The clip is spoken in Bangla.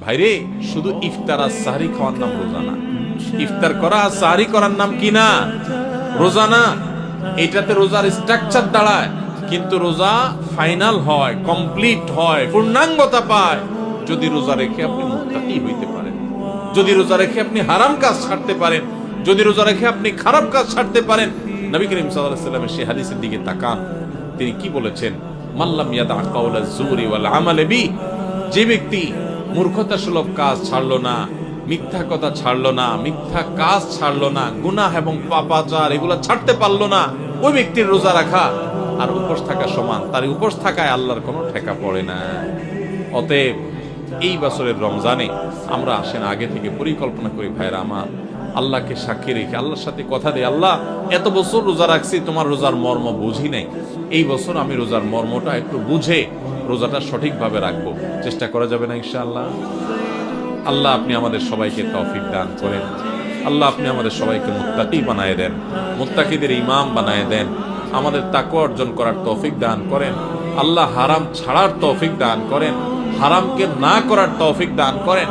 ভাইরে, শুধু ইফতার আর সাহরি খাওয়ার নাম রোজা না। ইফতার করা আর সাহরি করার নাম কি না? রোজা না। এটাতে রোজার স্ট্রাকচার দাঁড়ায়, কিন্তু রোজা ফাইনাল হয়, কমপ্লিট হয়, পূর্ণাঙ্গতা পায় যদি রোজা রেখে আপনি মুত্তাকি হইতে পারেন, যদি রোজা রেখে আপনি হারাম কাজ ছাড়তে পারেন, যদি রোজা রেখে আপনি খারাপ কাজ ছাড়তে পারেন। নবী করিম সাল্লাল্লাহু আলাইহি ওয়াসাল্লামের সেই হাদিসের দিকে তাকান, তিনি কি বলেছেন? মাল্লাম ইয়াদা কাওলা যুরি ওয়াল আমাল বি, যে ব্যক্তি মূর্খতাসুলভ কাজ ছাড়লো না, মিথ্যা কথা ছাড়লো না, মিথ্যা কাজ ছাড়লো না, গুনাহ এবং পাপাচার এগুলো ছাড়তে পারলো না, ওই ব্যক্তির রোজা রাখা আর উপোস থাকা সমান। তার উপোস থাকায় আল্লাহর কোনো ঠেকা পড়ে না। অতএব এই বছরের রমজানে আমরা আসেন আগে থেকে পরিকল্পনা করি, ভাইরা আমার, আল্লাহকে সাক্ষী রেখে আল্লাহর সাথে কথা দেই, আল্লাহ এত বছর রোজা রাখছি, তোমার রোজার মর্ম বুঝি নাই, এই বছর আমি রোজার মর্মটা একটু বুঝে রোজাটা সঠিকভাবে রাখবো। চেষ্টা করা যাবে না ইনশাআল্লাহ? আল্লাহ আপনি আমাদের সবাইকে তৌফিক দান করেন। আল্লাহ আপনি আমাদের সবাইকে মুত্তাকি বানায় দেন, মুত্তাকিদের ইমাম বানায় দেন, আমাদের তাকওয়া অর্জন করার তৌফিক দান করেন। আল্লাহ হারাম ছাড়ার তৌফিক দান করেন, হারামকে না করার তৌফিক দান করেন।